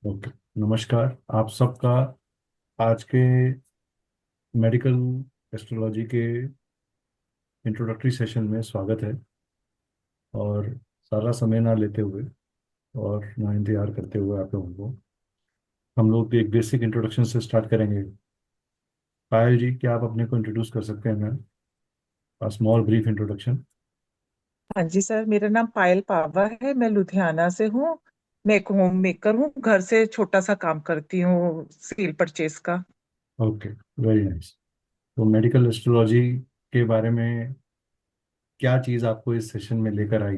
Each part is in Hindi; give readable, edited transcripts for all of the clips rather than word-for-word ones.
ओके। नमस्कार आप सबका आज के मेडिकल एस्ट्रोलॉजी के इंट्रोडक्टरी सेशन में स्वागत है। और सारा समय ना लेते हुए और ना इंतजार करते हुए आप लोगों को हम लोग एक बेसिक इंट्रोडक्शन से स्टार्ट करेंगे। पायल जी, क्या आप अपने को इंट्रोड्यूस कर सकते हैं मैम? Small brief introduction. हाँ जी सर, मेरा नाम पायल पावा है। मैं लुधियाना से हूँ। मैं एक होम मेकर हूँ, घर से छोटा सा काम करती हूँ, सील परचेज का। Okay, very nice. तो मेडिकल एस्ट्रोलॉजी के बारे में क्या चीज़ आपको इस सेशन में लेकर आई,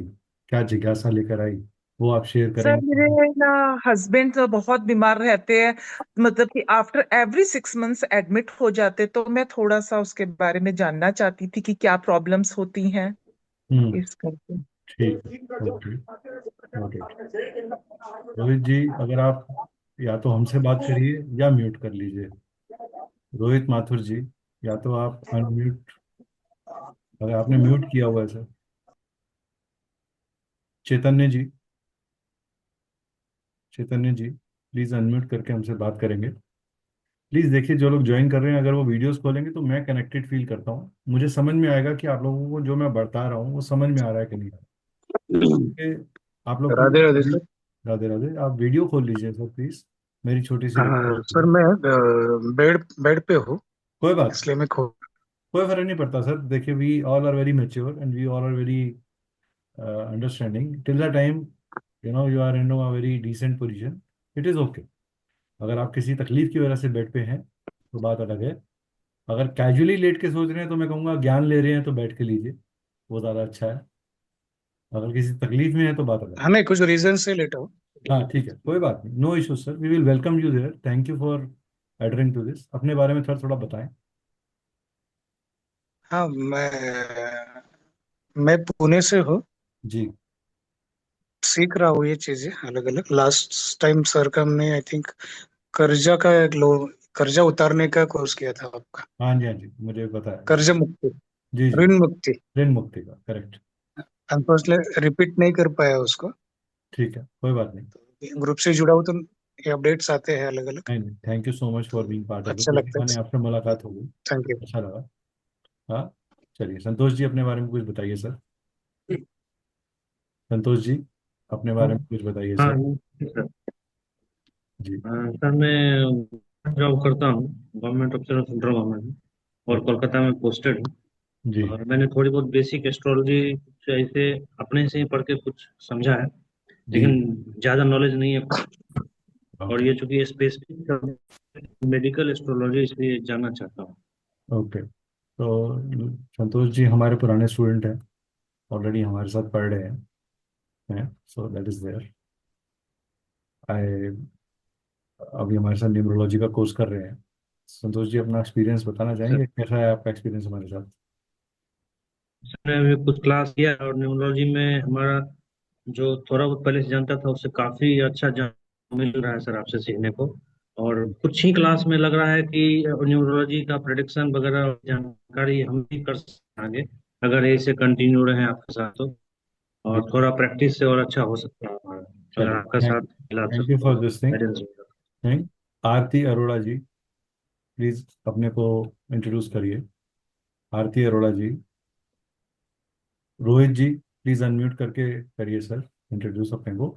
क्या जिज्ञासा लेकर आई, वो आप शेयर सर मेरे करेंगे? ना हस्बैंड तो बहुत बीमार रहते हैं। मतलब कि आफ्टर एवरी 6 मंथ्स एडमिट हो जाते, तो मैं थोड़ा सा उसके बारे में जानना चाहती थी कि क्या प्रॉब्लम्स होती हैं हम्म। इस करके। ठीक है, ओके, गॉट इट। रोहित जी, अगर आप या तो हमसे बात करिए या म्यूट कर लीजिए। रोहित माथुर जी, या तो आप अनम्यूट, अगर आपने म्यूट किया हुआ है sir. Chaitanya ji, Chaitanya ji please unmute करके हमसे बात करेंगे। प्लीज देखिए, जो लोग ज्वाइन कर रहे हैं अगर वो वीडियोस खोलेंगे तो मैं कनेक्टेड फील करता हूँ, मुझे समझ में आएगा कि आप लोगों को जो मैं बता रहा हूँ वो समझ में आ रहा है कि नहीं आ रहा है। आप लोग राधे राधे प्लीज, सर। राधे राधे, आप वीडियो खोल लीजिए सर प्लीज। मेरी छोटी सी हाँ रिक्वेस्ट सर, है। मैं बेड बेड पे हूँ, कोई बात, इसलिए मैं खो। कोई फर्क नहीं पड़ता सर। देखिए, we all are very mature and we all are very understanding till the time you are in a very decent position. It is okay. अगर आप किसी तकलीफ की वजह से बेड पे हैं तो बात अलग है। अगर कैजुअली लेट के सोच रहे हैं तो मैं कहूँगा ज्ञान ले रहे हैं तो बैठ के लीजिए, वो ज़्यादा अच्छा है। अगर किसी तकलीफ में है तो बात अलग है। हाँ, नहीं, कुछ रीजन से लेटा हूँ। हाँ ठीक है, कोई बात नहीं, no issue sir, we will welcome you there. Thank you for adhering to this. अपने बारे में थोड़ा थोड़ा बताएं। हाँ, मैं पुणे से हूँ। जी। सीख रहा हूँ ये चीजें अलग अलग। लास्ट टाइम सर का हमने आई थिंक कर्जा का एक लो कर्जा उतारने का कोर्स किया था आपका। हाँ जी, हाँ जी, मुझे पता है जी। कर्ज मुक्ति, जी जी। ऋण मुक्ति। ऋण मुक्ति का, करेक्ट। अनफॉर्चुनेटली रिपीट नहीं कर पाया उसको। ठीक है, कोई बात नहीं। ग्रुप से जुड़ा हूँ तो ये अपडेट्स आते हैं अलग अलग, नहीं नहीं, thank you so much for तो बीइंग पार्ट ऑफ अच्छा इट। इसी लगता बहाने आपसे है। मुलाकात हो गई, थैंक यू। अच्छा लगा। हाँ। चलिए संतोष जी, अपने बारे में कुछ बताइए सर। संतोष जी, अपने बारे में कुछ बताइए हाँ सर। सर। जी। सर मैं जॉब करता हूँ गवर्नमेंट ऑफिसर सेंट्रल गवर्नमेंट, और ओके। कोलकाता में पोस्टेड हूँ। जी। और मैंने थोड़ी बहुत बेसिक एस्ट्रोलॉजी कुछ ऐसे अपने से ही पढ़ के कुछ समझा है, जी। लेकिन ज़्यादा नॉलेज नहीं है। और ओके। ये चूंकि स्पेसिफिक मेडिकल एस्ट्रोलॉजी, इसलिए जानना चाहता हूँ। ओके, तो संतोष जी हमारे पुराने स्टूडेंट हैं, ऑलरेडी हमारे साथ पढ़ रहे हैं, सो दैट इज देयर। आई अभी हमारे साथ न्यूमरोलॉजी का कोर्स कर रहे हैं। संतोष जी, अपना एक्सपीरियंस बताना सर चाहेंगे, कैसा है आपका एक्सपीरियंस हमारे साथ? मैंने अभी कुछ क्लास किया, और न्यूमरोलॉजी में हमारा जो थोड़ा बहुत पहले से जानता था उससे काफी अच्छा जान मिल रहा है सर, आपसे सीखने को। और कुछ ही क्लास में लग रहा है कि न्यूरोलॉजी का प्रेडिक्शन वगैरह जानकारी हम भी कर सकेंगे, अगर ऐसे कंटिन्यू रहे आपके साथ तो। जी। और थोड़ा प्रैक्टिस से और अच्छा हो सकता है हमारा, अगर चलिए, आपका थैंक साथ मिला थैंक यू तो for this thing. Guidance. Thank. Aarti Arora ji, please अपने को इंट्रोड्यूस करिए। आरती अरोड़ा जी। रोहित जी, प्लीज अनम्यूट करके करिए सर, इंट्रोड्यूस अपने को।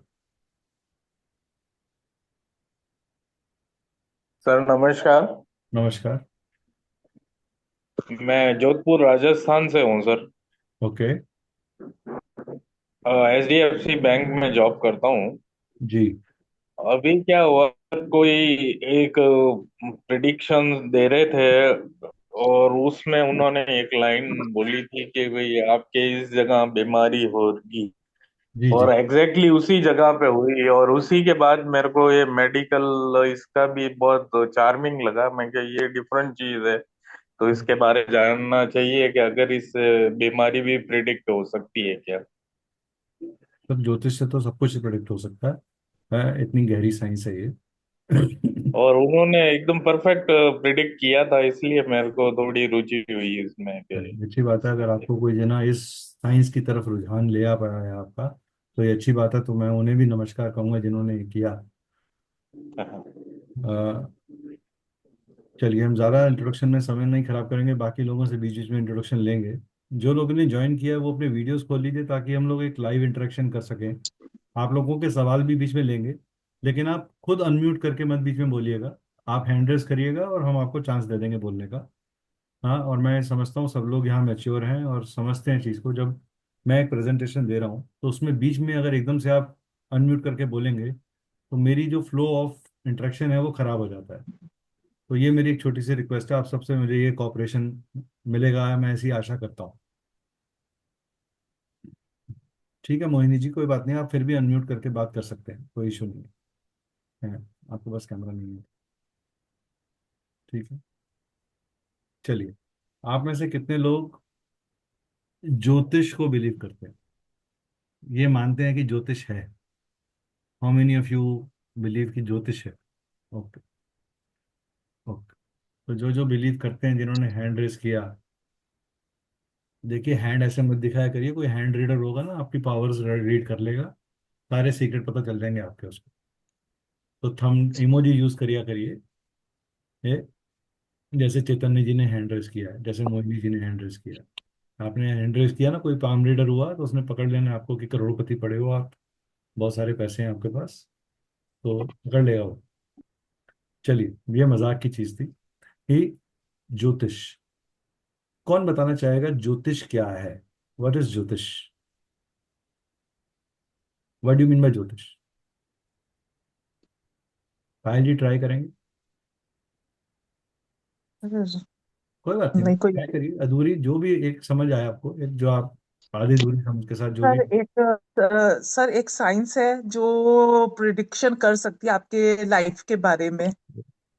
सर नमस्कार। नमस्कार। मैं जोधपुर राजस्थान से हूँ सर। ओके। HDFC बैंक में जॉब करता हूँ। जी। अभी क्या हुआ, कोई एक प्रिडिक्शन दे रहे थे, और उसमें उन्होंने एक लाइन बोली थी कि भाई आपके इस जगह बीमारी होगी। जी। जी। और एग्जैक्टली उसी जगह पे हुई, और उसी के बाद मेरे को ये मेडिकल इसका भी बहुत चार्मिंग लगा। मैं क्या, ये डिफरेंट चीज है, तो इसके बारे में जानना चाहिए कि अगर इस बीमारी भी प्रिडिक्ट हो सकती है क्या। सब ज्योतिष से तो सब कुछ प्रेडिक्ट हो सकता इतनी गहरी साइंस है ये। और उन्होंने एकदम परफेक्ट प्रिडिक्ट किया था, इसलिए मेरे को थोड़ी रुचि हुई इसमें कि चलिए, अच्छी बात है, अगर आपको कोई जना इस साइंस की तरफ रुझान ले आ पाया है आपका, तो ये अच्छी बात है। तो मैं उन्हें भी नमस्कार कहूंगा जिन्होंने ये किया। चलिए, हम ज़्यादा इंट्रोडक्शन में समय नहीं खराब करेंगे, बाकी लोगों से बीच बीच में इंट्रोडक्शन लेंगे। जो लोगों ने ज्वाइन किया है वो अपने वीडियोस खोल लीजिए, ताकि हम लोग एक लाइव इंटरेक्शन कर सकें। आप लोगों के सवाल भी बीच में लेंगे, लेकिन आप खुद अनम्यूट करके मत बीच में बोलिएगा। आप हैंड रेस करिएगा और हम आपको चांस दे देंगे बोलने का। हाँ, और मैं समझता हूँ सब लोग यहाँ मैच्योर हैं और समझते हैं चीज़ को। जब मैं एक प्रेजेंटेशन दे रहा हूँ तो उसमें बीच में अगर एकदम से आप अनम्यूट करके बोलेंगे तो मेरी जो फ्लो ऑफ इंटरेक्शन है वो खराब हो जाता है। तो ये मेरी एक छोटी सी रिक्वेस्ट है, आप सबसे मुझे ये कॉपरेशन मिलेगा, मैं ऐसी आशा करता हूँ। ठीक है मोहिनी जी, कोई बात नहीं, आप फिर भी अनम्यूट करके बात कर सकते हैं, कोई इशू नहीं है। आपके पास कैमरा नहीं है? ठीक है। चलिए, आप में से कितने लोग ज्योतिष को बिलीव करते हैं, ये मानते हैं कि ज्योतिष है? How many of you believe कि ज्योतिष है? ओके। ओके। तो जो जो बिलीव करते हैं, जिन्होंने हैंड रेस किया, देखिए हैंड ऐसे मत दिखाया करिए, कोई हैंड रीडर होगा ना आपकी पावर्स रीड कर लेगा, सारे सीक्रेट पता चल जाएंगे आपके उसको। तो थंब इमोजी यूज करिया करिए, ये जैसे चैतन्य जी ने हैंड रेस किया है, जैसे मोहिनी जी ने हैंड रेस किया है। आपने हैंड रेस किया ना, कोई पाम रीडर हुआ तो उसने पकड़ लेना आपको कि करोड़पति पड़े हो आप, बहुत सारे पैसे हैं आपके पास, तो पकड़ लेगा वो। चलिए, ये मजाक की चीज थी कि ज्योतिष, कौन बताना चाहेगा ज्योतिष क्या है? व्हाट इज ज्योतिष? व्हाट डू मीन बाय ज्योतिष? पायल जी ट्राई करेंगे? कोई बात नहीं, नहीं कोई। ट्राई करिए, अधूरी जो भी एक समझ आया आपको, एक जो आप आधी अधूरी समझ के साथ जो भी। सर एक सर एक साइंस है जो प्रिडिक्शन कर सकती है आपके लाइफ के बारे में।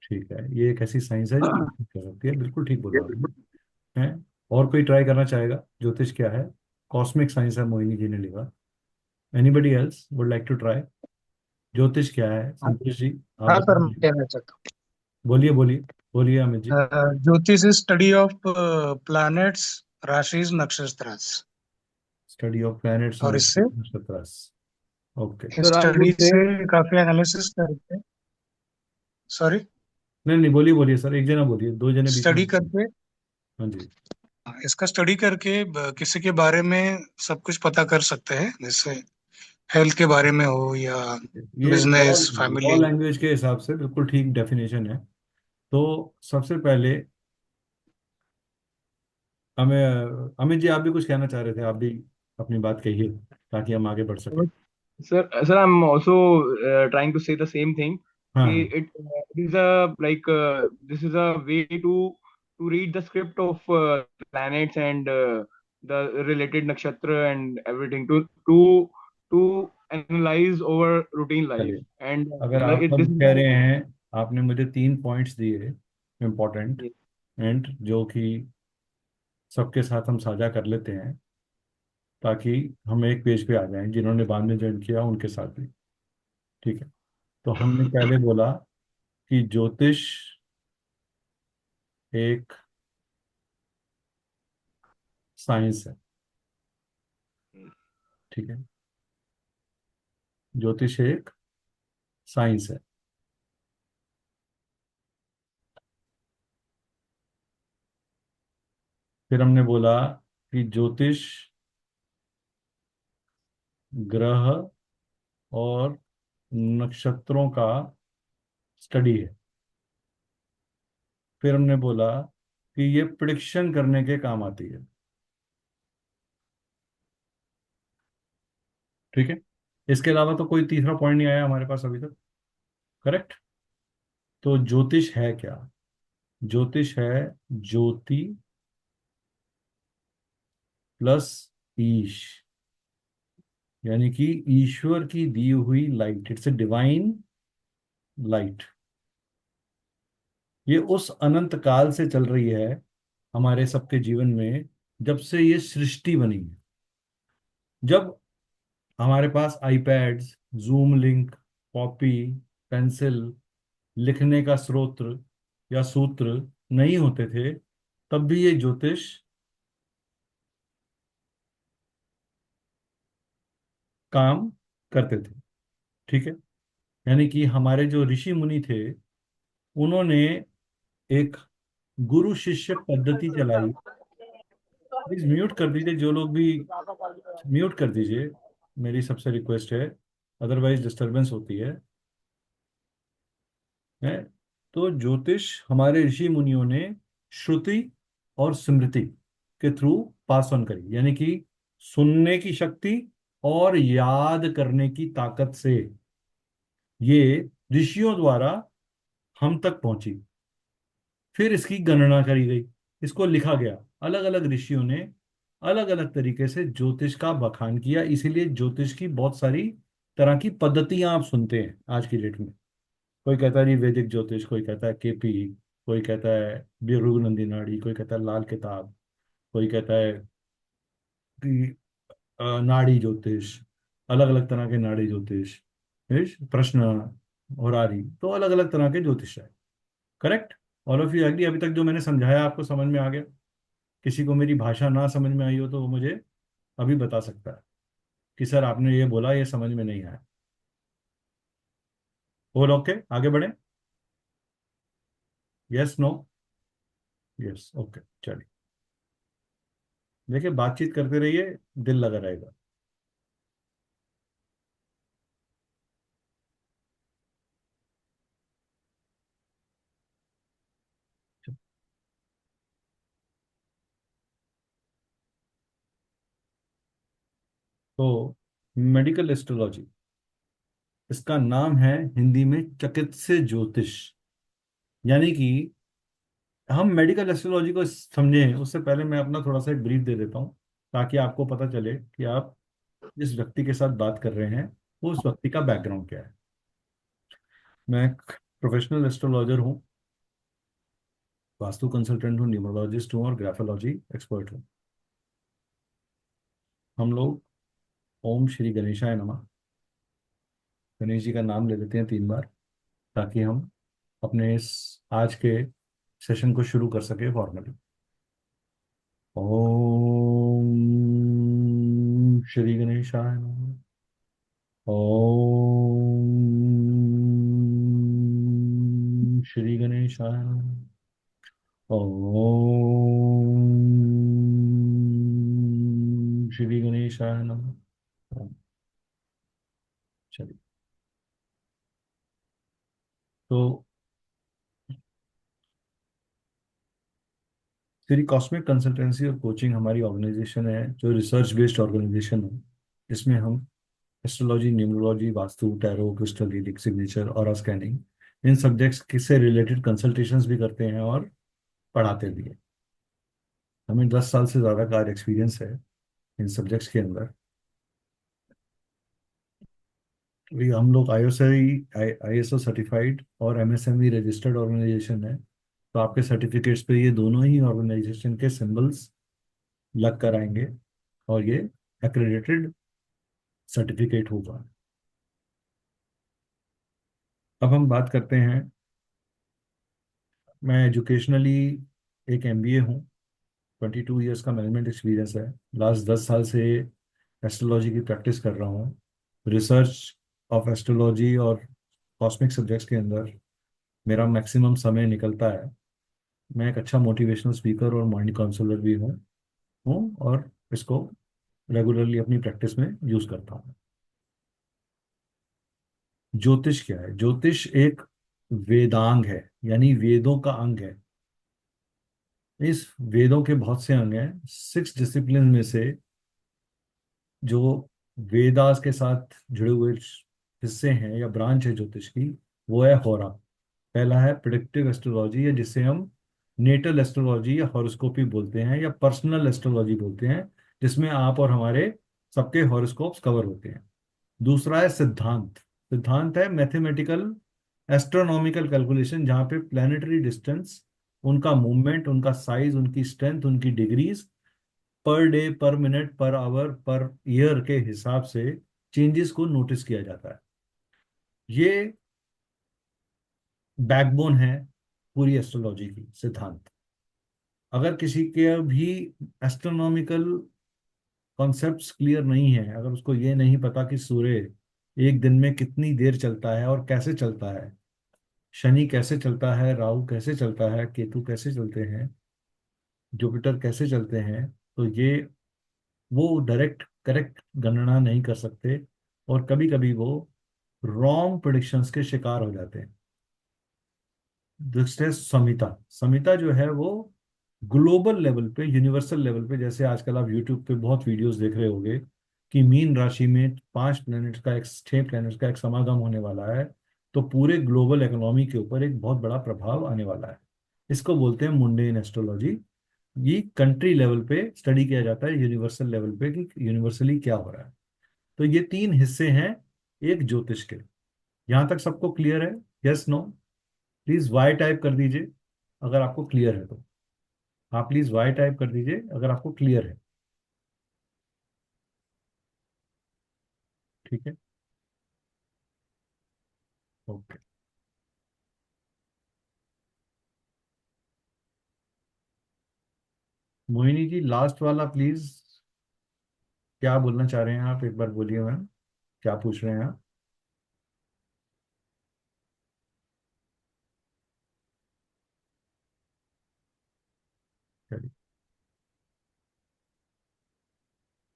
ठीक है, ये एक ऐसी साइंस है जो predict कर सकती है, बिल्कुल ठीक बोला आपने। है? और कोई ट्राई करना चाहेगा? ज्योतिष क्या है? कॉस्मिक साइंस है, मोहिनी जी ने लिखा। Anybody else would like to try? ज्योतिष क्या है, संतोष जी आप हाँ सर, मैं बताइए। कहना चाहता बोलिए बोलिए। बोलिए अमित जी। हूँ ज्योतिष इज स्टडी ऑफ प्लैनेट्स, राशिज, नक्षत्र। स्टडी ऑफ प्लैनेट्स और एंड इससे नक्षत्र। Okay. Sir, I study would say, से काफी एनालिसिस करके, सॉरी, नहीं नहीं, बोलिए बोलिए सर, एक जना बोलिए, दो जने बीच में स्टडी बोलिए। करके, हाँ जी। इसका स्टडी करके किसी के बारे में सब कुछ पता कर सकते हैं, जैसे हेल्थ के बारे में हो या ये law business, law family. Language के हिसाब से बिल्कुल ठीक डेफिनेशन है। तो सबसे पहले हमें, अमित जी आप भी कुछ कहना चाह रहे थे, आप भी अपनी बात कहिए ताकि हम आगे बढ़ सके। sir, I'm also trying to say the same thing. हाँ It is a like this is a way to read the script of planets and the related nakshatra and everything to analyze our routine life. चलिए, And अगर आप this सब is कह रहे हैं, आपने मुझे 3 पॉइंट्स दिए इम्पोर्टेंट, एंड जो कि सबके साथ हम साझा कर लेते हैं, ताकि हम एक पेज पे आ जाएं, जिन्होंने बाद में ज्वाइन किया उनके साथ भी। ठीक है। तो हमने पहले बोला कि ज्योतिष एक साइंस है। ठीक है, ज्योतिष एक साइंस है। फिर हमने बोला कि ज्योतिष ग्रह और नक्षत्रों का स्टडी है। फिर हमने बोला कि ये प्रिडिक्शन करने के काम आती है। ठीक है, इसके अलावा तो कोई तीसरा पॉइंट नहीं आया हमारे पास अभी तक। करेक्ट। तो ज्योतिष है क्या? ज्योतिष है ज्योति प्लस ईश, यानी कि ईश्वर की दी हुई light, it's a divine light. ये उस अनंत काल से चल रही है हमारे सबके जीवन में, जब से ये सृष्टि बनी है। जब हमारे पास iPads, zoom link, copy, pencil, लिखने का स्रोत्र या सूत्र नहीं होते थे, तब भी ये ज्योतिष काम करते थे। ठीक है। यानी कि हमारे जो ऋषि मुनि थे, उन्होंने एक गुरु शिष्य पद्धति चलाई। प्लीज म्यूट कर दीजिए, जो लोग भी म्यूट कर दीजिए, मेरी सबसे रिक्वेस्ट है, अदरवाइज डिस्टरबेंस होती है। तो ज्योतिष हमारे ऋषि मुनियों ने श्रुति और स्मृति के थ्रू पास ऑन करी, यानी कि सुनने की शक्ति और याद करने की ताकत से ये ऋषियों द्वारा हम तक पहुंची। फिर इसकी गणना करी गई, इसको लिखा गया। अलग अलग ऋषियों ने अलग अलग तरीके से ज्योतिष का बखान किया, इसीलिए ज्योतिष की बहुत सारी तरह की पद्धतियां आप सुनते हैं आज की डेट में। कोई कहता है जी वैदिक ज्योतिष, कोई कहता है केपी, कोई कहता है भृगु नाड़ी, कोई कहता है लाल किताब, कोई कहता है कि नाड़ी ज्योतिष, अलग अलग तरह के नाड़ी ज्योतिष, प्रश्न और आदि, तो अलग अलग तरह के ज्योतिष है। Correct? All of you agree? अभी तक जो मैंने समझाया आपको समझ में आ गया? किसी को मेरी भाषा ना समझ में आई हो तो वो मुझे अभी बता सकता है कि सर आपने ये बोला, ये समझ में नहीं आया। और ओके, आगे बढ़े? Yes, no? यस, ओके, चलिए। देखिए, बातचीत करते रहिए, दिल लगा रहेगा। तो मेडिकल एस्ट्रोलॉजी, इसका नाम है हिंदी में चिकित्सीय ज्योतिष। यानी कि हम मेडिकल एस्ट्रोलॉजी को समझें उससे पहले मैं अपना थोड़ा सा एक ब्रीफ दे देता हूँ, ताकि आपको पता चले कि आप जिस व्यक्ति के साथ बात कर रहे हैं वो उस व्यक्ति का बैकग्राउंड क्या है। मैं एक प्रोफेशनल एस्ट्रोलॉजर हूँ, वास्तु कंसल्टेंट हूँ, न्यूमरोलॉजिस्ट हूँ और ग्राफोलॉजी एक्सपर्ट हूँ। हम लोग ओम श्री गणेशाय नमः, गणेश जी का नाम ले लेते हैं 3 बार, ताकि हम अपने इस आज के सेशन को शुरू कर सके फॉर्मली। ओम श्री गणेशाय नमः। ओम श्री गणेशाय नमः। ओम श्री गणेशाय नमः। ओम। चलिए, तो श्री कॉस्मिक कंसल्टेंसी और कोचिंग हमारी ऑर्गेनाइजेशन है, जो रिसर्च बेस्ड ऑर्गेनाइजेशन है, जिसमें हम astrology, numerology, vastu, tarot, crystal reading, signature और स्कैनिंग, इन सब्जेक्ट्स से रिलेटेड कंसल्टेशंस भी करते हैं और पढ़ाते भी हैं। हमें 10 साल से ज़्यादा का एक्सपीरियंस है इन सब्जेक्ट्स के अंदर। ये हम लोग ISO सर्टिफाइड और MSME रजिस्टर्ड ऑर्गेनाइजेशन है। तो आपके सर्टिफिकेट्स पे ये दोनों ही ऑर्गेनाइजेशन के सिंबल्स लग कर आएंगे और ये एक्रेडिटेड सर्टिफिकेट होगा। अब हम बात करते हैं, मैं एजुकेशनली एक MBA हूँ, 22 ईयर्स का मैनेजमेंट एक्सपीरियंस है। लास्ट 10 साल से एस्ट्रोलॉजी की प्रैक्टिस कर रहा हूँ। रिसर्च ऑफ एस्ट्रोलॉजी और कॉस्मिक सब्जेक्ट्स के अंदर मेरा मैक्सिमम समय निकलता है। मैं एक अच्छा मोटिवेशनल स्पीकर और माइंड काउंसलर भी हूँ और इसको रेगुलरली अपनी प्रैक्टिस में यूज करता हूँ। ज्योतिष क्या है? ज्योतिष एक वेदांग है, यानी वेदों का अंग है। इस वेदों के बहुत से अंग हैं। 6 डिसिप्लिन में से जो वेदास के साथ जुड़े हुए हिस्से हैं या ब्रांच है ज्योतिष की, वो है होरा। पहला है प्रिडिक्टिव एस्ट्रोलॉजी, या जिसे हम नेटल एस्ट्रोलॉजी या हॉरोस्कोपी बोलते हैं या पर्सनल एस्ट्रोलॉजी बोलते हैं, जिसमें आप और हमारे सबके हॉरोस्कोप्स कवर होते हैं। दूसरा है सिद्धांत। सिद्धांत है मैथमेटिकल एस्ट्रोनॉमिकल कैलकुलेशन, जहाँ पे प्लानिटरी डिस्टेंस, उनका मूवमेंट, उनका साइज, उनकी स्ट्रेंथ, उनकी डिग्रीज पर डे, पर minute, per hour, per year के हिसाब से चेंजेस को नोटिस किया जाता है। ये बैकबोन है पूरी एस्ट्रोलॉजी की, सिद्धांत। अगर किसी के भी एस्ट्रोनॉमिकल कॉन्सेप्ट्स क्लियर नहीं है, अगर उसको ये नहीं पता कि सूर्य एक दिन में कितनी देर चलता है और कैसे चलता है, शनि कैसे चलता है, राहु कैसे चलता है, केतु कैसे चलते हैं, जुपिटर कैसे चलते हैं, तो ये वो डायरेक्ट करेक्ट गणना नहीं कर सकते, और कभी कभी वो रॉन्ग प्रिडिक्शंस के शिकार हो जाते हैं। दूसरे समिता, समिता जो है वो ग्लोबल लेवल पे, यूनिवर्सल लेवल पे, जैसे आजकल आप यूट्यूब पे बहुत वीडियोस देख रहे होंगे कि मीन राशि में 5 प्लैनेट्स का, एक 6 प्लैनेट्स का एक समागम होने वाला है, तो पूरे ग्लोबल इकोनॉमी के ऊपर एक बहुत बड़ा प्रभाव आने वाला है। इसको बोलते हैं मुंडेन एस्ट्रोलॉजी। ये कंट्री लेवल पे स्टडी किया जाता है, यूनिवर्सल लेवल पे कि यूनिवर्सली क्या हो रहा है। तो ये 3 हिस्से हैं एक ज्योतिष के। यहां तक सबको क्लियर है? Yes, no? Please Y type कर दीजिए अगर आपको क्लियर है तो। आप प्लीज वाई टाइप कर दीजिए अगर आपको क्लियर है। ठीक है, ओके। मोहिनी जी, लास्ट वाला प्लीज। क्या बोलना चाह रहे हैं आप, एक बार बोलिए मैम, क्या पूछ रहे हैं आप? चलिए,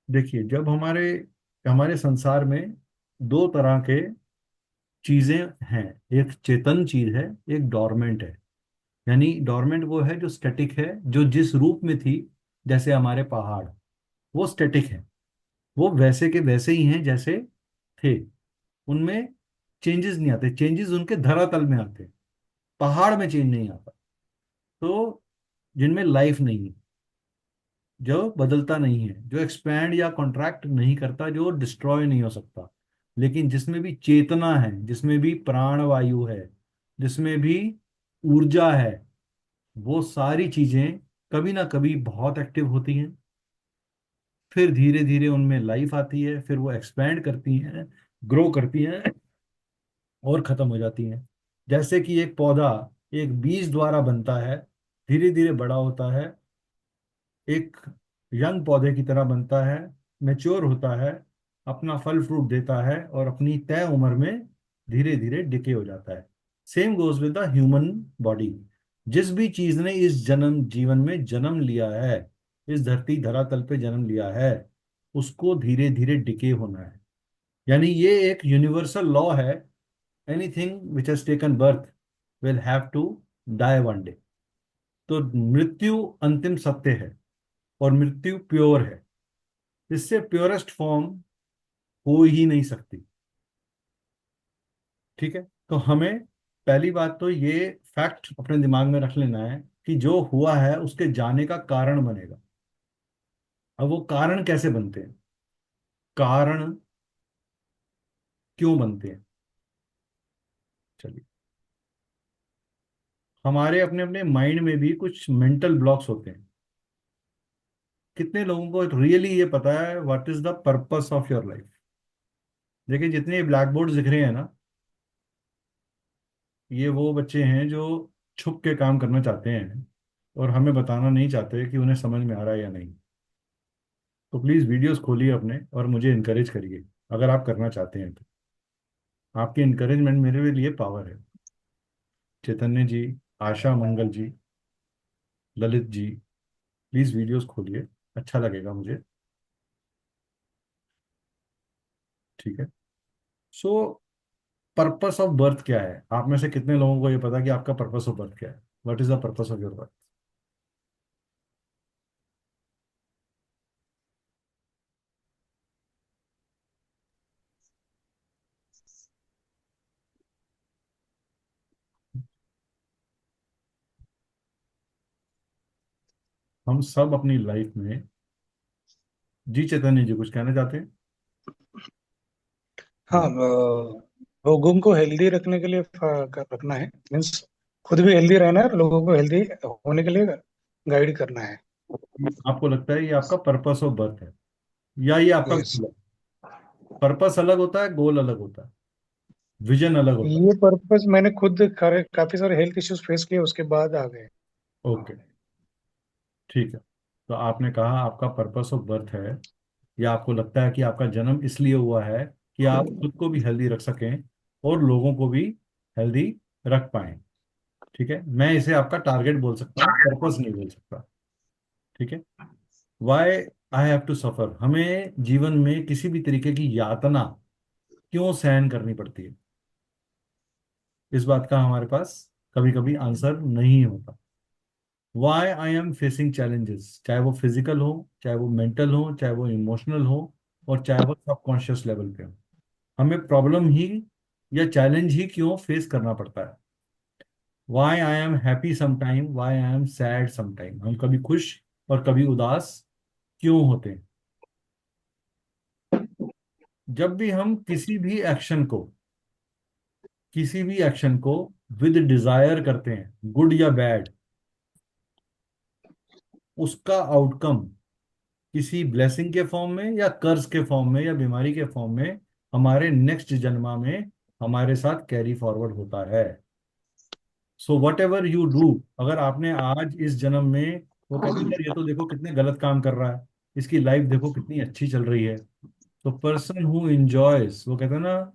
देखिए, जब हमारे हमारे संसार में दो तरह के चीजें हैं। एक चेतन चीज है, एक डॉर्मेंट है। यानी डॉर्मेंट वो है जो स्टैटिक है, जो जिस रूप में थी, जैसे हमारे पहाड़, वो स्टैटिक है। वो वैसे के वैसे ही हैं जैसे थे, उनमें चेंजेस नहीं आते। चेंजेस उनके धरातल में आते हैं, पहाड़ में चेंज नहीं आता। तो जिनमें लाइफ नहीं है, जो बदलता नहीं है, जो एक्सपैंड या कॉन्ट्रैक्ट नहीं करता, जो डिस्ट्रॉय नहीं हो सकता, लेकिन जिसमें भी चेतना है, जिसमें भी प्राण वायु है, जिसमें भी ऊर्जा है, वो सारी चीजें कभी ना कभी बहुत एक्टिव होती हैं। फिर धीरे धीरे उनमें लाइफ आती है, फिर वो एक्सपैंड करती हैं, ग्रो करती हैं, और खत्म हो जाती हैं। जैसे कि एक पौधा एक बीज द्वारा बनता है, धीरे धीरे बड़ा होता है, एक यंग पौधे की तरह बनता है, मैच्योर होता है, अपना फल फ्रूट देता है, और अपनी तय उम्र में धीरे धीरे डिके हो जाता है। Same goes with the human body. जिस भी चीज ने इस जन्म जीवन में जन्म लिया है, इस धरती धरातल पे जन्म लिया है, उसको धीरे धीरे डिके होना है। यानी ये एक यूनिवर्सल लॉ है, anything which has taken birth will have to die one day. तो मृत्यु अंतिम सत्य है, और मृत्यु प्योर है। इससे प्योरेस्ट फॉर्म हो ही नहीं सकती। ठीक है, तो हमें पहली बात तो ये फैक्ट अपने दिमाग में रख लेना है कि जो हुआ है उसके जाने का कारण बनेगा। अब वो कारण कैसे बनते हैं, कारण क्यों बनते हैं? चलिए, हमारे अपने अपने माइंड में भी कुछ मेंटल ब्लॉक्स होते हैं। कितने लोगों को रियली ये पता है what is the purpose of your life? देखिए, जितने ब्लैक बोर्ड दिख रहे हैं ना, ये वो बच्चे हैं जो छुप के काम करना चाहते हैं, और हमें बताना नहीं चाहते कि उन्हें समझ में आ रहा है या नहीं। तो प्लीज़ वीडियोस खोलिए अपने, और मुझे इनकरेज करिए अगर आप करना चाहते हैं तो। आपकी इनकरेजमेंट मेरे लिए पावर है। चैतन्य जी, आशा मंगल जी, ललित जी, प्लीज़ वीडियोस खोलिए, अच्छा लगेगा मुझे। ठीक है, सो पर्पस ऑफ बर्थ क्या है? आप में से कितने लोगों को ये पता कि आपका पर्पस ऑफ बर्थ क्या है? What is the purpose of your birth? हम सब अपनी लाइफ में, जी चैतन्य जी कुछ कहना चाहते हैं? हाँ, लोगों को हेल्दी रखने के लिए रखना है, मीन्स खुद भी हेल्दी रहना है, लोगों को हेल्दी होने के लिए गाइड करना है। आपको लगता है ये आपका पर्पस ऑफ बर्थ है, या ये आपका यस, गोल है? पर्पस अलग होता है, गोल अलग होता है, विजन अलग होता ये पर्पस मैंने खुद काफी सारे हेल्थ इश्यूज फेस किए, उसके बाद आ गए। है। ओके, ठीक है। तो आपने कहा आपका पर्पस ऑफ बर्थ है, या आपको लगता है कि आपका जन्म इसलिए हुआ है कि आप खुद को भी हेल्दी रख सकें और लोगों को भी हेल्दी रख पाएं। ठीक है, मैं इसे आपका टारगेट बोल सकता हूँ, पर्पस नहीं बोल सकता। ठीक है, why I have to suffer, हमें जीवन में किसी भी तरीके की यातना क्यों सहन करनी पड़ती है, इस बात का हमारे पास कभी कभी आंसर नहीं होता। Why I am facing challenges, चाहे वो फिजिकल हो, चाहे वो मेंटल हो, चाहे वो इमोशनल हो, और चाहे वो सबकॉन्शियस लेवल पे हो, हमें प्रॉब्लम ही या चैलेंज ही क्यों फेस करना पड़ता है। Why I am happy sometime, why I am sad sometime, हम कभी खुश और कभी उदास क्यों होते हैं। जब भी हम किसी भी एक्शन को विद डिजायर करते हैं, गुड या बैड, उसका आउटकम किसी ब्लेसिंग के फॉर्म में या कर्ज के फॉर्म में या बीमारी के फॉर्म में हमारे नेक्स्ट जन्मा में हमारे साथ कैरी फॉरवर्ड होता है। So what ever you do, अगर आपने आज इस जन्म में, वो कहते हैं यार ये तो देखो कितने गलत काम कर रहा है, इसकी लाइफ देखो कितनी अच्छी चल रही है, तो पर्सन हु एंजॉयज, वो कहते हैं ना,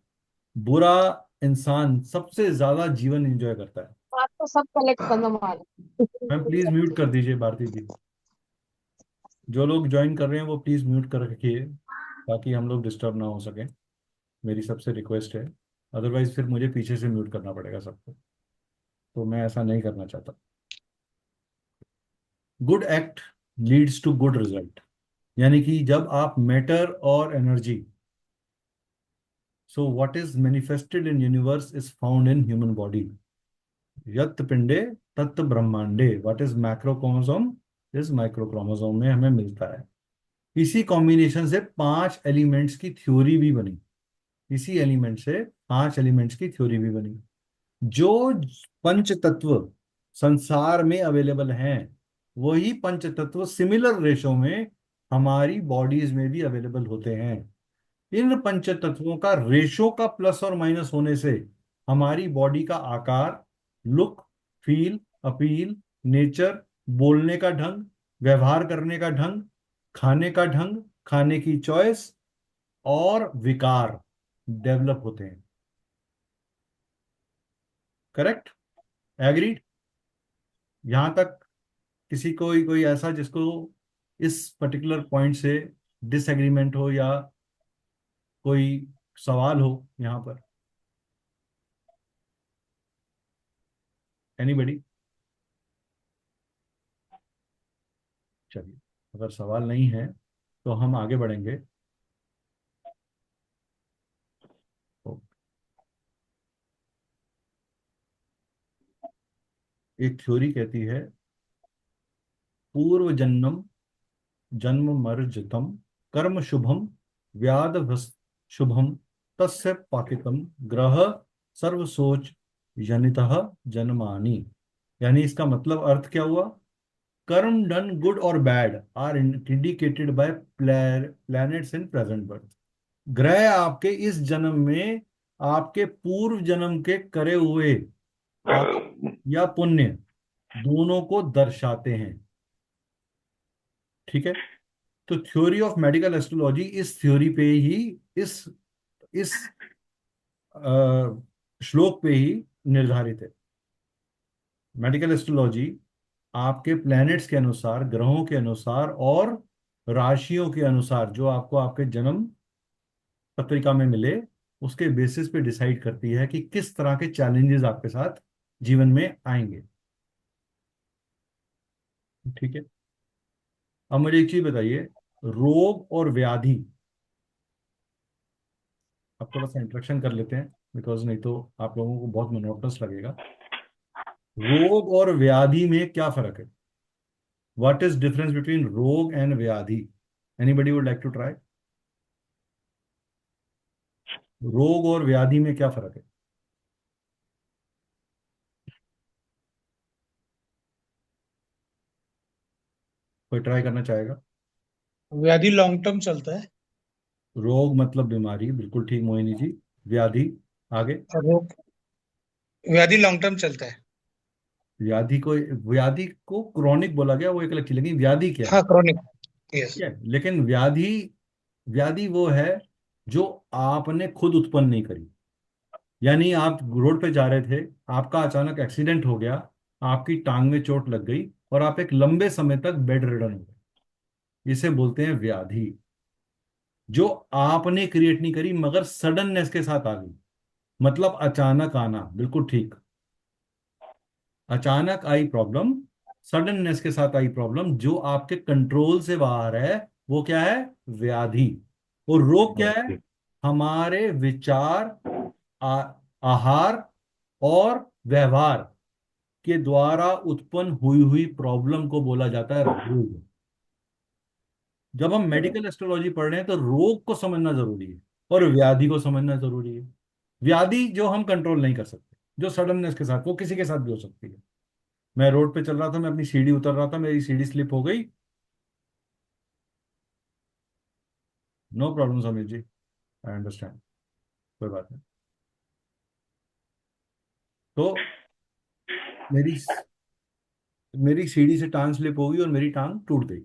बुरा इंसान सबसे ज्यादा जीवन एंजॉय करता है। बात तो सब कलेक्ट करना मार। मैम प्लीज म्यूट कर दीजिए भारती जी। जो लोग ज्वाइन कर रहे हैं वो प्लीज म्यूट कर रखिए ताकि हम लोग डिस्टर्ब ना हो सके, मेरी सबसे रिक्वेस्ट है। अदरवाइज फिर मुझे पीछे से म्यूट करना पड़ेगा सबको, तो मैं ऐसा नहीं करना चाहता। Good act leads to good result, यानी कि जब आप मैटर और energy, so what is manifested in universe is found in human body, यत पिंडे तत् ब्रह्मांडे, what is macro chromosome is micro chromosome में हमें मिलता है। इसी कॉम्बिनेशन से 5 एलिमेंट्स की थ्योरी भी बनी, इसी एलिमेंट से 5 एलिमेंट्स की थ्योरी भी बनी। जो पंच तत्व संसार में अवेलेबल हैं, वही पंच तत्व सिमिलर रेशो में हमारी बॉडीज में भी अवेलेबल होते हैं। इन पंच तत्वों का रेशो का प्लस और माइनस होने से हमारी बॉडी का आकार, लुक, फील, अपील, नेचर, बोलने का ढंग, व्यवहार करने का ढंग, खाने का ढंग, खाने की चॉइस और विकार डेवलप होते हैं। करेक्ट? एग्रीड? यहां तक किसी कोई ऐसा जिसको इस पर्टिकुलर पॉइंट से डिसएग्रीमेंट हो या कोई सवाल हो यहां पर? एनीबडी? चलिए, अगर सवाल नहीं है तो हम आगे बढ़ेंगे। तो एक थ्योरी कहती है, पूर्व जन्म जन्म मर्जितम कर्म शुभम व्याध शुभम तस्य पाकितम ग्रह सर्व सोच जनितः जन्मानि। यानी इसका मतलब अर्थ क्या हुआ? कर्म डन गुड और bad are indicated by planets in present birth. ग्रह आपके इस जन्म में आपके पूर्व जन्म के करे हुए पाप या पुण्य दोनों को दर्शाते हैं। ठीक है, तो थ्योरी ऑफ मेडिकल एस्ट्रोलॉजी इस थ्योरी पे ही, इस श्लोक पे ही निर्धारित है। मेडिकल एस्ट्रोलॉजी आपके प्लैनेट्स के अनुसार, ग्रहों के अनुसार और राशियों के अनुसार जो आपको आपके जन्म पत्रिका में मिले, उसके बेसिस पे डिसाइड करती है कि किस तरह के चैलेंजेस आपके साथ जीवन में आएंगे। ठीक है, अब मुझे एक चीज बताइए, रोग और व्याधि, अब थोड़ा सा इंट्रोडक्शन कर लेते हैं बिकॉज नहीं तो आप लोगों को बहुत मोनोटोनस लगेगा। रोग और व्याधि में क्या फर्क है? What is difference between rog and vyadhi? Anybody would like to try? रोग और व्याधि में क्या फर्क है? कोई ट्राई करना चाहेगा? व्याधि लॉन्ग टर्म चलता है। रोग मतलब बीमारी, बिल्कुल ठीक मोहिनी जी। व्याधि, आगे? रोग, व्याधि लॉन्ग टर्म चलता है। व्याधि को क्रॉनिक बोला गया, वो एक अलग चीज, लेकिन व्याधि क्या है? हाँ, क्रॉनिक। यस। ठीक है, लेकिन व्याधि, व्याधि वो है जो आपने खुद उत्पन्न नहीं करी। यानी आप रोड पे जा रहे थे, आपका अचानक एक्सीडेंट हो गया, आपकी टांग में चोट लग गई और आप एक लंबे समय तक बेड रिडन हो गए। इसे बोलते हैं व्याधि, जो आपने क्रिएट नहीं करी मगर सडननेस के साथ आ गई। मतलब अचानक आना, बिल्कुल ठीक। अचानक आई प्रॉब्लम, सडननेस के साथ आई प्रॉब्लम, जो आपके कंट्रोल से बाहर है, वो क्या है? व्याधि। और रोग क्या है? ओके। हमारे विचार, आ, आहार और व्यवहार के द्वारा उत्पन्न हुई हुई प्रॉब्लम को बोला जाता है रोग। जब हम मेडिकल एस्ट्रोलॉजी पढ़ रहे हैं तो रोग को समझना जरूरी है और व्याधि को समझना जरूरी है। व्याधि जो हम कंट्रोल नहीं कर सकते, जो सडननेस के साथ, वो किसी के साथ भी हो सकती है। मैं रोड पे चल रहा था, मैं अपनी सीढ़ी उतर रहा था, मेरी सीढ़ी स्लिप हो गई, no problem Sameer ji, I understand, कोई बात नहीं। तो मेरी मेरी सीढ़ी से टांग स्लिप हो गई और मेरी टांग टूट गई,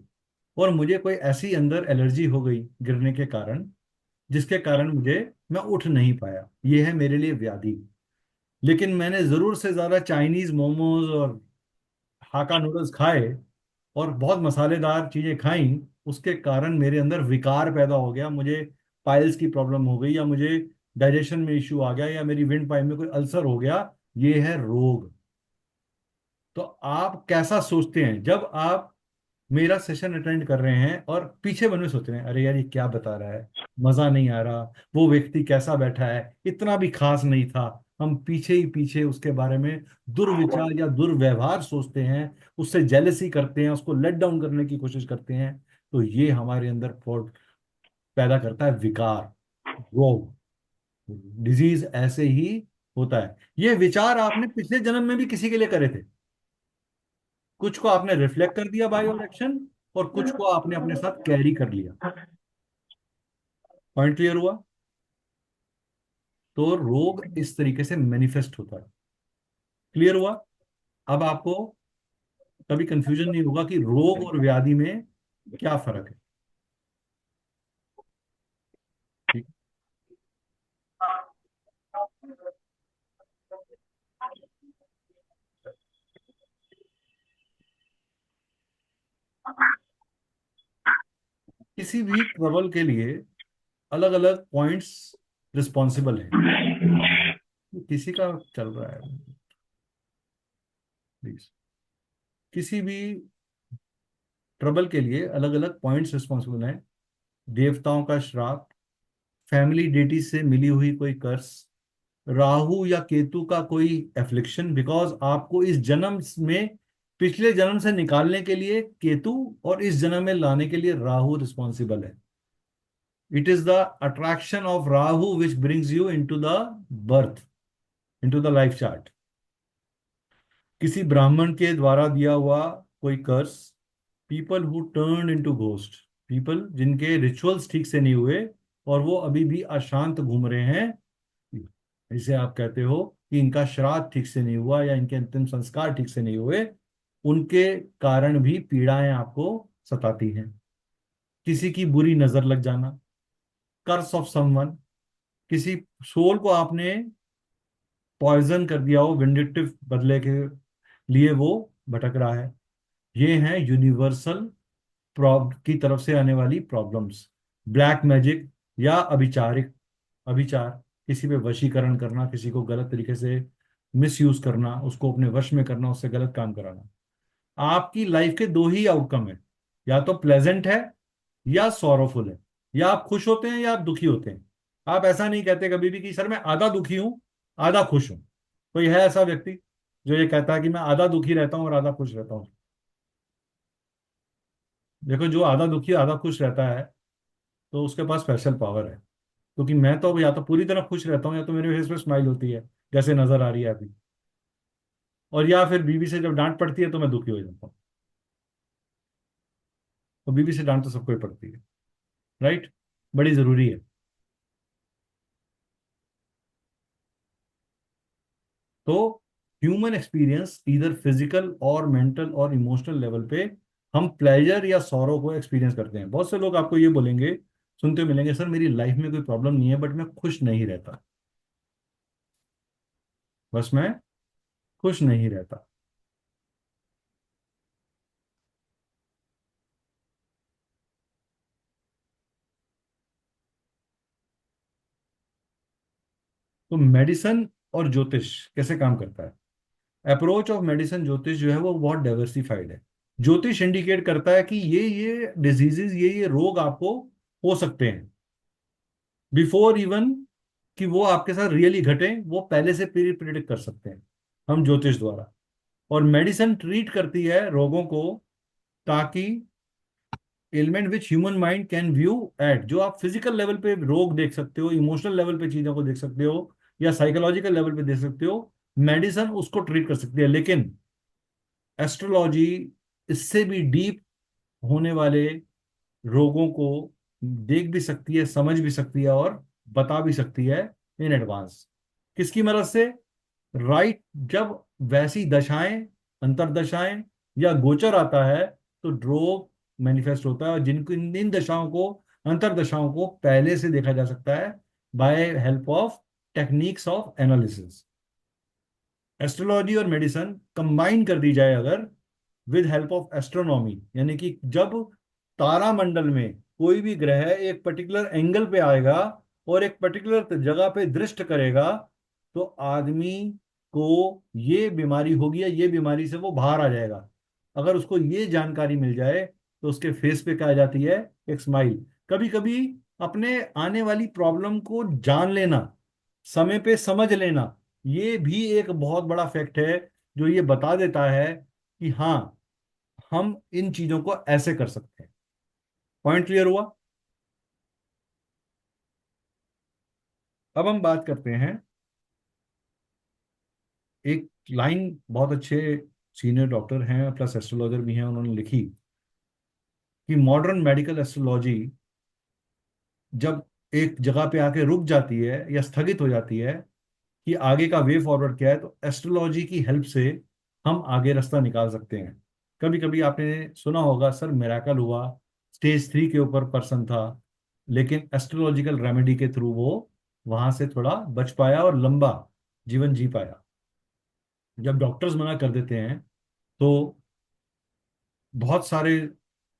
और मुझे कोई ऐसी अंदर एलर्जी हो गई गिरने के कारण, जिसके कारण मुझे, मैं उठ नहीं पाया। ये है मेरे लिए व्याधि। लेकिन मैंने जरूर से ज्यादा चाइनीज मोमोज और हाका नूडल्स खाए और बहुत मसालेदार चीजें खाई, उसके कारण मेरे अंदर विकार पैदा हो गया, मुझे पाइल्स की प्रॉब्लम हो गई, या मुझे डाइजेशन में इश्यू आ गया, या मेरी विंड पाइप में कोई अल्सर हो गया। ये है रोग। तो आप कैसा सोचते हैं जब आप मेरा सेशन अटेंड कर रहे हैं और पीछे मन में सोच रहे हैं, अरे यार ये क्या बता रहा है, मजा नहीं आ रहा, वो व्यक्ति कैसा बैठा है, इतना भी खास नहीं था। हम पीछे ही पीछे उसके बारे में दुर्विचार या दुर्व्यवहार सोचते हैं, उससे जेलसी करते हैं, उसको लेट डाउन करने की कोशिश करते हैं। तो ये हमारे अंदर पैदा करता है विकार, रोग, डिजीज। ऐसे ही होता है। ये विचार आपने पिछले जन्म में भी किसी के लिए करे थे, कुछ को आपने रिफ्लेक्ट कर दिया बाय योर एक्शन, और कुछ को आपने अपने साथ कैरी कर लिया। पॉइंट क्लियर हुआ? तो रोग इस तरीके से मैनिफेस्ट होता है। क्लियर हुआ? अब आपको कभी कंफ्यूजन नहीं होगा कि रोग और व्याधि में क्या फर्क है। ठीक। किसी भी ट्रबल के लिए अलग अलग पॉइंट्स रिस्पॉन्सिबल हैं। किसी का चल रहा है, प्लीज। किसी भी ट्रबल के लिए अलग अलग पॉइंट्स रिस्पॉन्सिबल हैं। देवताओं का श्राप, फैमिली डेटी से मिली हुई कोई कर्स, राहु या केतु का कोई एफ्लिक्शन, बिकॉज आपको इस जन्म में, पिछले जन्म से निकालने के लिए केतु और इस जन्म में लाने के लिए राहु रिस्पॉन्सिबल है। It is the attraction of Rahu which brings you into the birth, into the life chart. किसी ब्राह्मण के द्वारा दिया हुआ कोई curse, people who turn into ghost, people जिनके रिचुअल्स ठीक से नहीं हुए और वो अभी भी अशांत घूम रहे हैं, इसे आप कहते हो कि इनका श्राद्ध ठीक से नहीं हुआ या इनके अंतिम संस्कार ठीक से नहीं हुए, उनके कारण भी पीड़ाएं आपको सताती हैं। किसी की बुरी नजर लग जाना, कर्स ऑफ समवन, किसी सोल को आपने पॉइजन कर दिया हो, विंडिक्टिव बदले के लिए वो भटक रहा है। ये हैं यूनिवर्सल प्रॉब की तरफ से आने वाली प्रॉब्लम्स। ब्लैक मैजिक या अभिचारिक, अभिचार, किसी पे वशीकरण करना, किसी को गलत तरीके से मिस यूज करना, उसको अपने वश में करना, उससे गलत काम कराना। आपकी लाइफ के दो ही आउटकम है, या तो प्लेजेंट है या सॉरोफुल है। या आप खुश होते हैं या आप दुखी होते हैं। आप ऐसा नहीं कहते कभी भी कि सर मैं आधा दुखी हूं आधा खुश हूं। कोई है ऐसा व्यक्ति जो ये कहता है कि मैं आधा दुखी रहता हूं और आधा खुश रहता हूं? देखो, जो आधा दुखी आधा खुश रहता है तो उसके पास स्पेशल पावर है। क्योंकि मैं तो या तो पूरी तरह खुश रहता हूँ या तो मेरे फेस पे स्माइल होती है, जैसे नजर आ रही है अभी। और या फिर बीवी से जब डांट पड़ती है तो मैं दुखी हो जाता हूँ। तो बीवी से डांट तो सबको ही पड़ती है, राइट? बड़ी जरूरी है। तो ह्यूमन एक्सपीरियंस इधर फिजिकल और मेंटल और इमोशनल लेवल पे हम प्लेजर या सॉरो को एक्सपीरियंस करते हैं। बहुत से लोग आपको ये बोलेंगे सुनते हुए मिलेंगे, सर मेरी लाइफ में कोई प्रॉब्लम नहीं है बट मैं खुश नहीं रहता, बस मैं खुश नहीं रहता। तो मेडिसन और ज्योतिष कैसे काम करता है? अप्रोच ऑफ मेडिसिन ज्योतिष जो है वो बहुत डाइवर्सिफाइड है। ज्योतिष इंडिकेट करता है कि ये डिजीजेस, ये रोग आपको हो सकते हैं बिफोर इवन कि वो आपके साथ रियली घटे, वो पहले से प्रिडिक्ट कर सकते हैं हम ज्योतिष द्वारा। और मेडिसिन ट्रीट करती है रोगों को, ताकि element which human mind can view at, जो आप फिजिकल लेवल पे रोग देख सकते हो, इमोशनल लेवल पे चीजों को देख सकते हो, या साइकोलॉजिकल लेवल पे देख सकते हो, मेडिसिन उसको ट्रीट कर सकती है। लेकिन एस्ट्रोलॉजी इससे भी डीप होने वाले रोगों को देख भी सकती है, समझ भी सकती है और बता भी सकती है इन एडवांस। किसकी मदद से? राइट, जब वैसी दशाएं, अंतरदशाएं या गोचर आता है तो रोग मैनिफेस्ट होता है, और जिनको इन दशाओं को, अंतरदशाओं को पहले से देखा जा सकता है by help of techniques of analysis. Astrology और मेडिसिन कंबाइन कर दी जाए अगर विद हेल्प ऑफ एस्ट्रोनॉमी, यानी कि जब तारामंडल में कोई भी ग्रह एक पर्टिकुलर एंगल पे आएगा और एक पर्टिकुलर जगह पे दृष्ट करेगा, तो आदमी को ये बीमारी होगी या ये बीमारी से वो बाहर आ जाएगा। अगर उसको ये जानकारी मिल जाए तो उसके फेस पे क्या आ जाती है? एक स्माइल। कभी कभी अपने आने वाली प्रॉब्लम को जान लेना, समय पे समझ लेना, ये भी एक बहुत बड़ा फैक्ट है जो ये बता देता है कि हाँ, हम इन चीजों को ऐसे कर सकते हैं। पॉइंट क्लियर हुआ? अब हम बात करते हैं, एक लाइन बहुत अच्छे सीनियर डॉक्टर हैं प्लस एस्ट्रोलॉजर भी हैं, उन्होंने लिखी कि मॉडर्न मेडिकल एस्ट्रोलॉजी जब एक जगह पे आके रुक जाती है या स्थगित हो जाती है कि आगे का वे फॉरवर्ड क्या है, तो एस्ट्रोलॉजी की हेल्प से हम आगे रास्ता निकाल सकते हैं। कभी कभी आपने सुना होगा, सर मिराकल हुआ, स्टेज 3 के ऊपर पर्सन था, लेकिन एस्ट्रोलॉजिकल रेमेडी के थ्रू वो वहां से थोड़ा बच पाया और लंबा जीवन जी पाया। जब डॉक्टर्स मना कर देते हैं तो बहुत सारे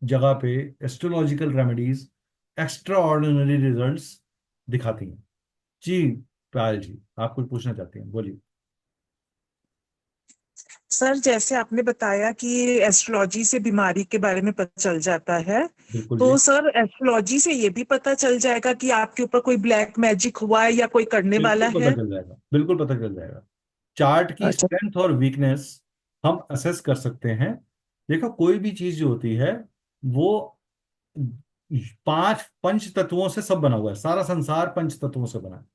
जगह पे astrological remedies extra ordinary results दिखाती हैं। जी पायल जी, आप कुछ पूछना चाहते हैं, बोलिए। सर जैसे आपने बताया कि एस्ट्रोलॉजी से बीमारी के बारे में पता चल जाता है, बिल्कुल जी, तो सर एस्ट्रोलॉजी से ये भी पता चल जाएगा कि आपके ऊपर कोई ब्लैक मैजिक हुआ है या कोई करने वाला बिल्कुल पता है? चल जाएगा, बिल्कुल पता चल जाएगा। चार्ट की अच्छा। स्ट्रेंथ और वीकनेस हम असेस कर सकते हैं। देखो, कोई भी चीज जो होती है वो 5 पंच तत्वों से सब बना हुआ है, सारा संसार पंच तत्वों से बना है,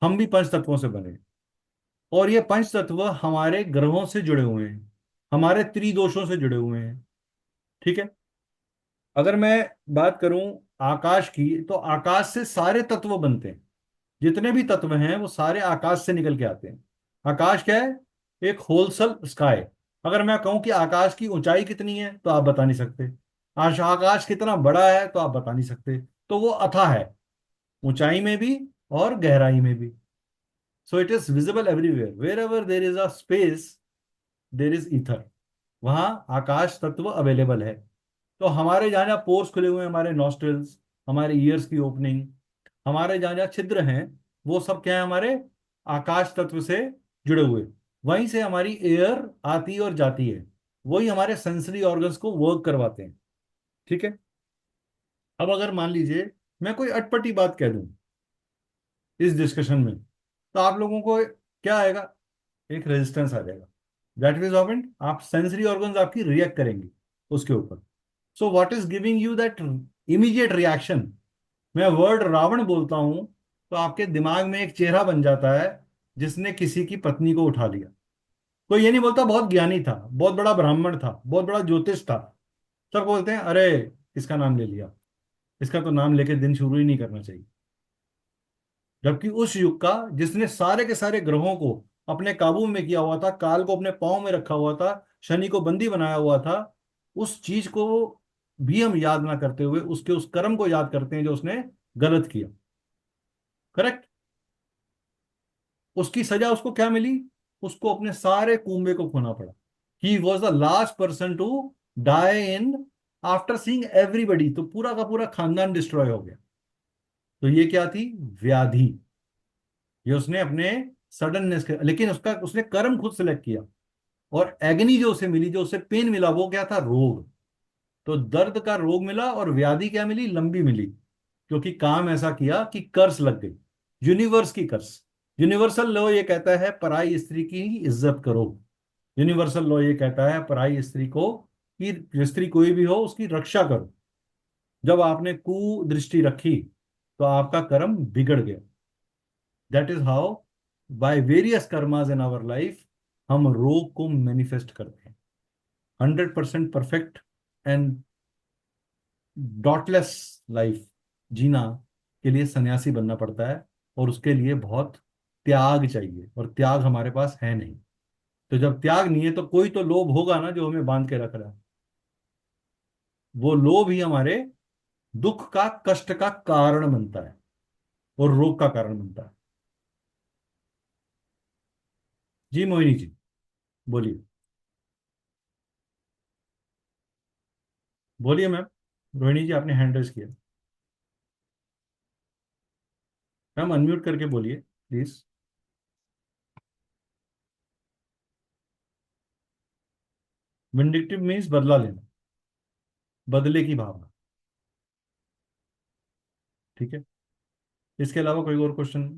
हम भी पंच तत्वों से बने हैं। और ये पंच तत्व हमारे ग्रहों से जुड़े हुए हैं, हमारे त्रिदोषों से जुड़े हुए हैं। ठीक है, अगर मैं बात करूं आकाश की, तो आकाश से सारे तत्व बनते हैं, जितने भी तत्व हैं वो सारे आकाश से निकल के आते हैं। आकाश क्या है? एक होलसल स्काई। अगर मैं कहूं कि आकाश की ऊंचाई कितनी है तो आप बता नहीं सकते, आकाश कितना बड़ा है तो आप बता नहीं सकते। तो वो अथाह है, ऊंचाई में भी और गहराई में भी। So it is visible everywhere, wherever there is a space there is ether, वहां आकाश तत्व अवेलेबल है। तो हमारे जहाँ जहाँ पोर्स खुले हुए हैं, हमारे नॉस्ट्रल्स, हमारे ईयर्स की ओपनिंग, हमारे जहाँ जहाँ छिद्र हैं, वो सब क्या है? हमारे आकाश तत्व से जुड़े हुए। वहीं से हमारी एयर आती और जाती है, वही हमारे सेंसरी ऑर्गन्स को वर्क करवाते हैं। ठीक है, अब अगर मान लीजिए मैं कोई अटपटी बात कह दूं इस डिस्कशन में, तो आप लोगों को क्या आएगा? एक रेजिस्टेंस आ जाएगा। दैट मीन्स ऑफ इट, आप सेंसरी ऑर्गन्स आपकी रिएक्ट करेंगे उसके ऊपर। सो what is giving you that immediate reaction? मैं वर्ड रावण बोलता हूं तो आपके दिमाग में एक चेहरा बन जाता है जिसने किसी की पत्नी को उठा लिया। कोई ये नहीं बोलता बहुत ज्ञानी था, बहुत बड़ा ब्राह्मण था, बहुत बड़ा ज्योतिष था। सब बोलते हैं अरे इसका नाम ले लिया, इसका तो नाम लेके दिन शुरू ही नहीं करना चाहिए। जबकि उस युग का जिसने सारे के सारे ग्रहों को अपने काबू में किया हुआ था, काल को अपने पांव में रखा हुआ था, शनि को बंदी बनाया हुआ था, उस चीज को भी हम याद ना करते हुए उसके उस कर्म को याद करते हैं जो उसने गलत किया। करेक्ट। उसकी सजा उसको क्या मिली? उसको अपने सारे कुंबे को खोना पड़ा। He was the last person to die in after seeing everybody. तो पूरा का पूरा खानदान डिस्ट्रॉय हो गया। तो ये क्या थी? व्याधि। ये उसने अपने सडननेस के, लेकिन उसका उसने कर्म खुद सेलेक्ट किया। और एगनी जो उसे मिली, जो उसे पेन मिला, वो क्या था? रोग। तो दर्द का रोग मिला और व्याधि क्या मिली? लंबी मिली। क्योंकि काम ऐसा किया कि कर्स लग गई, यूनिवर्स की कर्स। यूनिवर्सल लॉ ये कहता है पराई स्त्री की इज्जत करो। यूनिवर्सल लॉ ये कहता है पराई स्त्री को, कि स्त्री कोई भी हो उसकी रक्षा करो। जब आपने कुदृष्टि रखी तो आपका कर्म बिगड़ गया। That is how by various karmas in our life हम रोग को मैनिफेस्ट करते हैं। 100% परफेक्ट एंड डॉटलेस लाइफ जीना के लिए सन्यासी बनना पड़ता है, और उसके लिए बहुत त्याग चाहिए, और त्याग हमारे पास है नहीं। तो जब त्याग नहीं है तो कोई तो लोभ होगा ना जो हमें बांध के रख रहा है। वो लोभ ही हमारे दुख का, कष्ट का कारण बनता है और रोग का कारण बनता है। जी मोहिनी जी, बोलिए। बोलिए मैम। रोहिणी जी, आपने हैंड रेज किया। मैम अनम्यूट करके बोलिए प्लीज। विंडिक्टिव मीन्स बदला लेना, बदले की भावना। ठीक है। इसके अलावा कोई और क्वेश्चन?